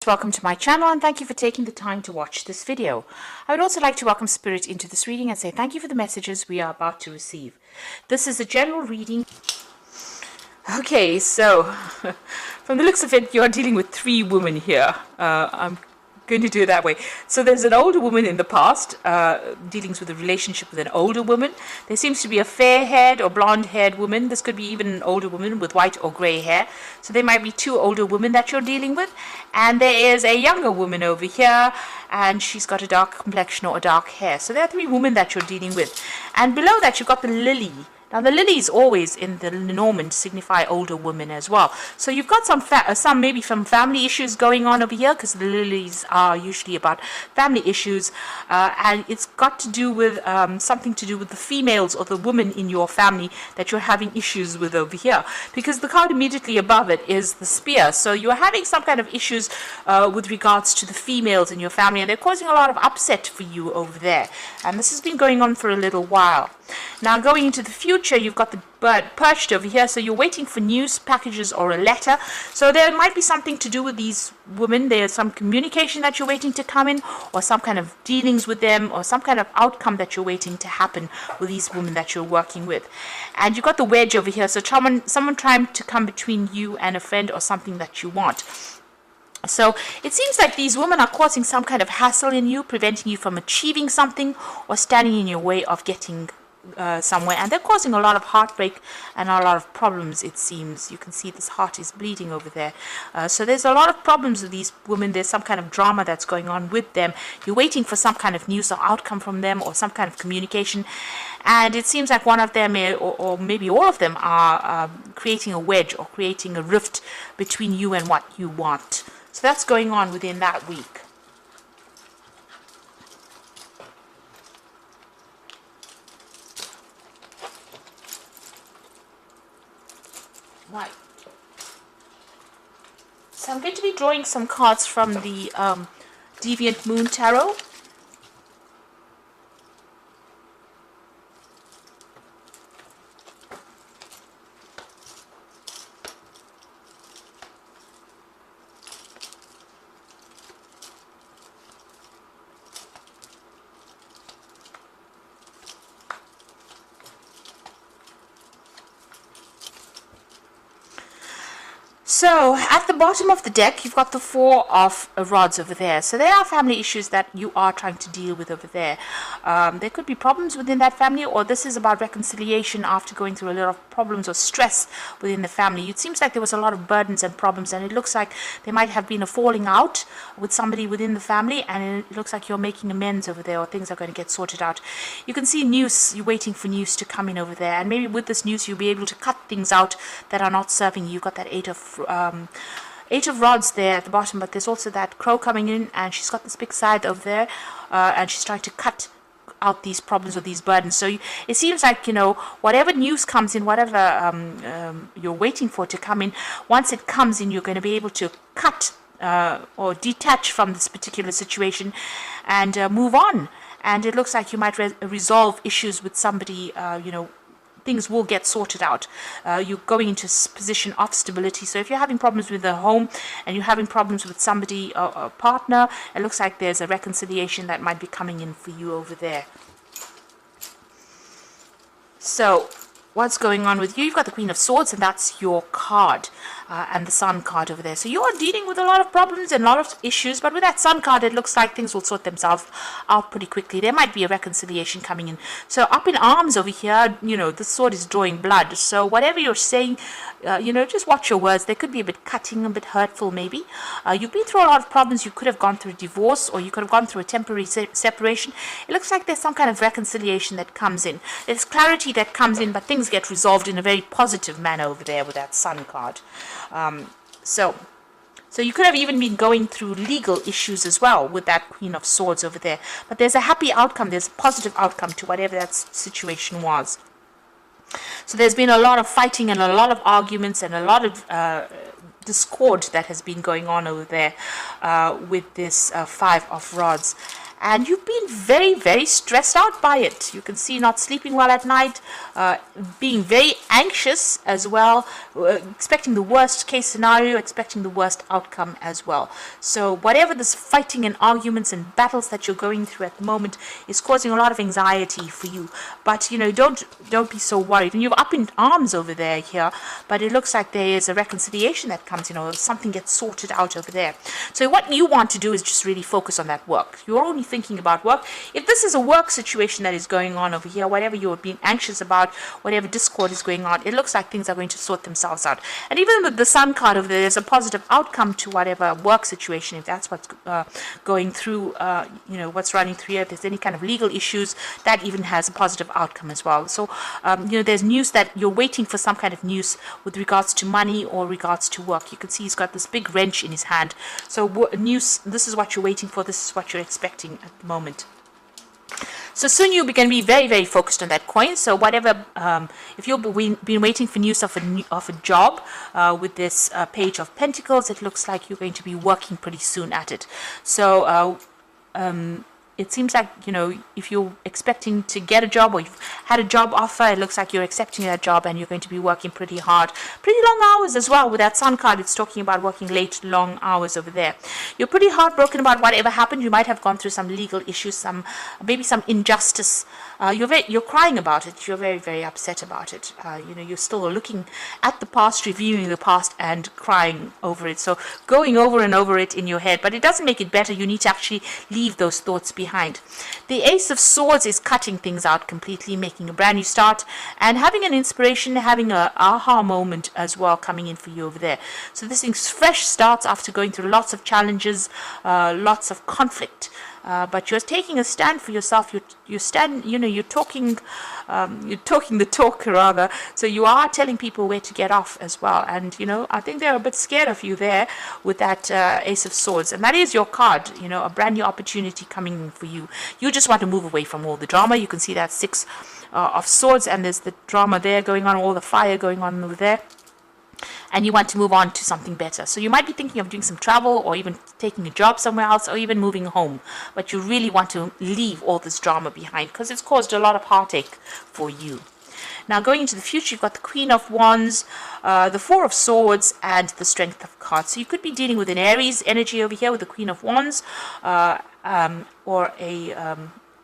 Welcome to my channel and thank you for taking the time to watch this video. I would also like to welcome Spirit into this reading and say thank you for the messages we are about to receive. This is a general reading. Okay, so from the looks of it, you're dealing with three women here. I'm going to do it that way. So there's an older woman in the past, dealing with a relationship with an older woman. There seems to be a fair-haired or blonde-haired woman. This could be even an older woman with white or grey hair. So there might be two older women that you're dealing with. And there is a younger woman over here, and she's got a dark complexion or dark hair. So there are three women that you're dealing with. And below that, you've got the lily. Now, the lilies always in the Norman signify older women as well. So you've got some maybe some family issues going on over here, because the lilies are usually about family issues, and it's got to do with something to do with the females or the women in your family that you're having issues with over here. Because the card immediately above it is the spear. So you're having some kind of issues with regards to the females in your family, and they're causing a lot of upset for you over there. And this has been going on for a little while. Now, going into the future, you've got the bird perched over here, so you're waiting for news, packages, or a letter. So there might be something to do with these women. There's some communication that you're waiting to come in, or some kind of dealings with them, or some kind of outcome that you're waiting to happen with these women that you're working with. And you've got the wedge over here, so someone trying to come between you and a friend or something that you want. So it seems like these women are causing some kind of hassle in you, preventing you from achieving something or standing in your way of getting somewhere, and they're causing a lot of heartbreak and a lot of problems. It seems you can see this heart is bleeding over there. So there's a lot of problems with these women. There's some kind of drama that's going on with them. You're waiting for some kind of news or outcome from them, or some kind of communication, and it seems like one of them or maybe all of them are creating a wedge or creating a rift between you and what you want. So that's going on within that week. Right. So I'm going to be drawing some cards from the Deviant Moon Tarot. So, at the bottom of the deck, you've got the Four of Rods over there. So, there are family issues that you are trying to deal with over there. There could be problems within that family, or this is about reconciliation after going through a lot of problems or stress within the family. It seems like there was a lot of burdens and problems, and it looks like there might have been a falling out with somebody within the family, and it looks like you're making amends over there, or things are going to get sorted out. You can see news, you're waiting for news to come in over there, and maybe with this news, you'll be able to cut things out that are not serving you. You've got that Eight of Rods there at the bottom, but there's also that crow coming in, and she's got this big scythe over there, and she's trying to cut out these problems or these burdens. So it seems like, whatever news comes in, whatever you're waiting for to come in, once it comes in, you're going to be able to cut or detach from this particular situation and move on. And it looks like you might resolve issues with somebody, things will get sorted out. You're going into a position of stability. So if you're having problems with the home and you're having problems with somebody, a partner, it looks like there's a reconciliation that might be coming in for you over there. So what's going on with you? You've got the Queen of Swords, and that's your card, and the Sun card over there. So you are dealing with a lot of problems and a lot of issues, but with that Sun card, it looks like things will sort themselves out pretty quickly. There might be a reconciliation coming in. So up in arms over here, the sword is drawing blood. So whatever you're saying, just watch your words. They could be a bit cutting, a bit hurtful maybe. You've been through a lot of problems. You could have gone through a divorce, or you could have gone through a temporary separation. It looks like there's some kind of reconciliation that comes in. There's clarity that comes in, but things get resolved in a very positive manner over there with that Sun card. So you could have even been going through legal issues as well with that Queen of Swords over there. But there's a happy outcome. There's a positive outcome to whatever that situation was. So there's been a lot of fighting and a lot of arguments and a lot of discord that has been going on over there with this Five of Rods. and you've been very, very stressed out by it. You can see not sleeping well at night, being very anxious as well, expecting the worst case scenario, expecting the worst outcome as well. So whatever this fighting and arguments and battles that you're going through at the moment is causing a lot of anxiety for you. But don't be so worried. And you're up in arms over there here, but it looks like there is a reconciliation that comes, something gets sorted out over there. So what you want to do is just really focus on that work. You're only thinking about work. If this is a work situation that is going on over here, whatever you're being anxious about, whatever discord is going on, it looks like things are going to sort themselves out. And even with the sun card over there, there's a positive outcome to whatever work situation, if that's what's going through, what's running through here. If there's any kind of legal issues, that even has a positive outcome as well. So, there's news that you're waiting for some kind of news with regards to money or regards to work. You can see he's got this big wrench in his hand. So news, this is what you're waiting for, this is what you're expecting at the moment. So soon you're going to be very, very focused on that coin. So whatever, if you've been waiting for news of a job with this Page of Pentacles, it looks like you're going to be working pretty soon at it. So it seems like, if you're expecting to get a job or you've had a job offer, it looks like you're accepting that job and you're going to be working pretty hard, pretty long hours as well. With that sun card, it's talking about working late, long hours over there. You're pretty heartbroken about whatever happened. You might have gone through some legal issues, maybe some injustice. You're crying about it. You're very, very upset about it. You're still looking at the past, reviewing the past and crying over it. So going over and over it in your head, but it doesn't make it better. You need to actually leave those thoughts behind. The Ace of Swords is cutting things out completely, making a brand new start and having an inspiration, having an aha moment as well coming in for you over there. So this thing's fresh starts after going through lots of challenges, lots of conflict. But you're taking a stand for yourself. You're talking the talk rather. So you are telling people where to get off as well. And I think they're a bit scared of you there with that Ace of Swords. And that is your card. A brand new opportunity coming in for you. You just want to move away from all the drama. You can see that Six of Swords, and there's the drama there going on, all the fire going on over there. And you want to move on to something better. So you might be thinking of doing some travel or even taking a job somewhere else or even moving home. But you really want to leave all this drama behind because it's caused a lot of heartache for you. Now going into the future, you've got the Queen of Wands, the Four of Swords, and the Strength of Cards. So you could be dealing with an Aries energy over here with the Queen of Wands, or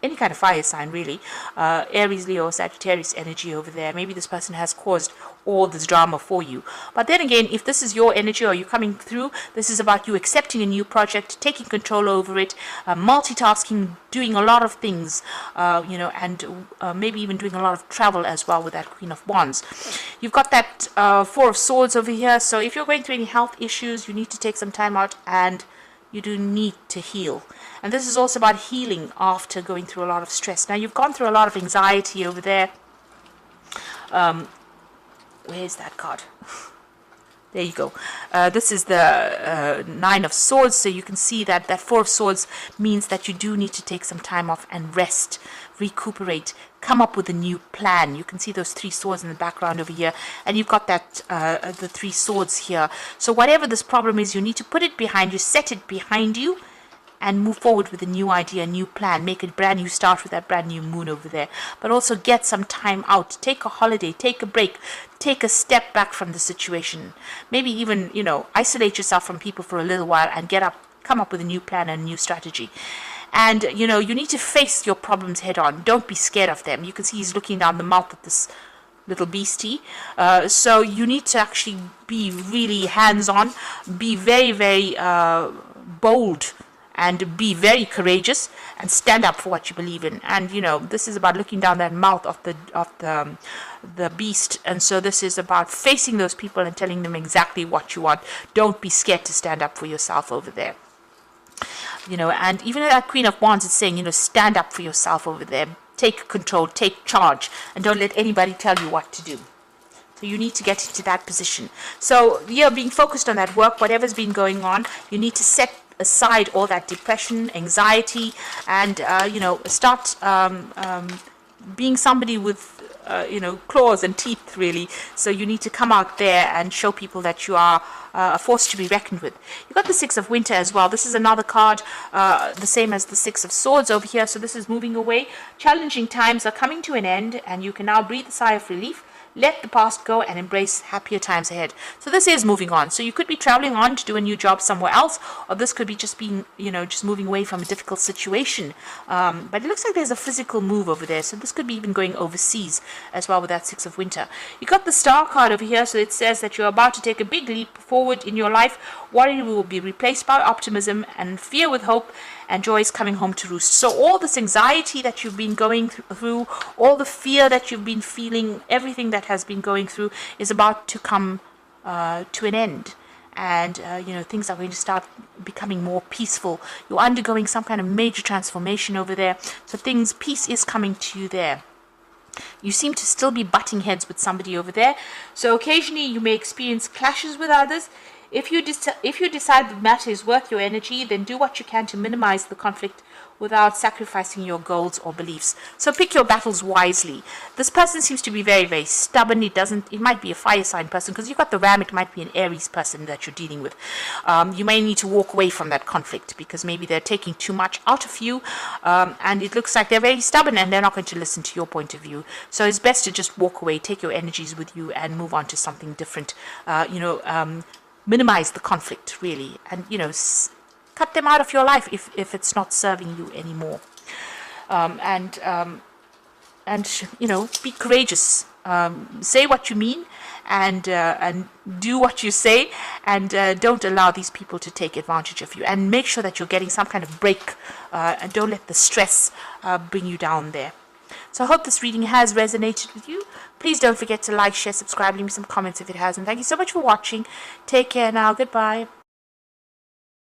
any kind of fire sign really, Aries, Leo, Sagittarius energy over there. Maybe this person has caused all this drama for you. But then again, if this is your energy or you're coming through, this is about you accepting a new project, taking control over it, multitasking, doing a lot of things, and maybe even doing a lot of travel as well with that Queen of Wands. You've got that Four of Swords over here. So if you're going through any health issues, you need to take some time out and you do need to heal. And this is also about healing after going through a lot of stress. Now, you've gone through a lot of anxiety over there. Where's that card? There you go. This is the Nine of Swords. So you can see that that Four of Swords means that you do need to take some time off and rest, recuperate, come up with a new plan. You can see those three swords in the background over here. And you've got that the three swords here. So whatever this problem is, you need to put it behind you, set it behind you, and move forward with a new idea, a new plan. Make a brand new start with that brand new moon over there. But also get some time out. Take a holiday. Take a break. Take a step back from the situation. Maybe even, isolate yourself from people for a little while and come up with a new plan and a new strategy. And, you need to face your problems head on. Don't be scared of them. You can see he's looking down the mouth of this little beastie. So you need to actually be really hands-on. Be very, very bold. And be very courageous and stand up for what you believe in. And this is about looking down that mouth of the beast. And so this is about facing those people and telling them exactly what you want. Don't be scared to stand up for yourself over there. And even that Queen of Wands is saying, stand up for yourself over there. Take control, take charge, and don't let anybody tell you what to do. So you need to get into that position. So being focused on that work, whatever's been going on, you need to set aside all that depression, anxiety, and start being somebody with claws and teeth, really. So you need to come out there and show people that you are a force to be reckoned with. You've got the Six of Winter as well. This is another card, the same as the Six of Swords over here. So this is moving away. Challenging times are coming to an end, and you can now breathe a sigh of relief. Let the past go and embrace happier times ahead. So this is moving on. So you could be traveling on to do a new job somewhere else, or this could be just being, just moving away from a difficult situation. But it looks like there's a physical move over there. So this could be even going overseas as well with that Six of Winter. You got the Star card over here. So it says that you're about to take a big leap forward in your life. Worry will be replaced by optimism, and fear with hope, and joy is coming home to roost. So all this anxiety that you've been going through, all the fear that you've been feeling, everything that has been going through is about to come to an end. And, things are going to start becoming more peaceful. You're undergoing some kind of major transformation over there. So peace is coming to you there. You seem to still be butting heads with somebody over there. So occasionally you may experience clashes with others. If you decide the matter is worth your energy, then do what you can to minimize the conflict without sacrificing your goals or beliefs. So pick your battles wisely. This person seems to be very, very stubborn. It might be a fire sign person, because you've got the Ram. It might be an Aries person that you're dealing with. You may need to walk away from that conflict, because maybe they're taking too much out of you, and it looks like they're very stubborn and they're not going to listen to your point of view. So it's best to just walk away, take your energies with you, and move on to something different. Minimize the conflict, really, and cut them out of your life if it's not serving you anymore. Be courageous. Say what you mean, and do what you say, and don't allow these people to take advantage of you. And make sure that you're getting some kind of break, and don't let the stress bring you down there. So I hope this reading has resonated with you. Please don't forget to like, share, subscribe, leave me some comments if it has. And thank you so much for watching. Take care now. Goodbye.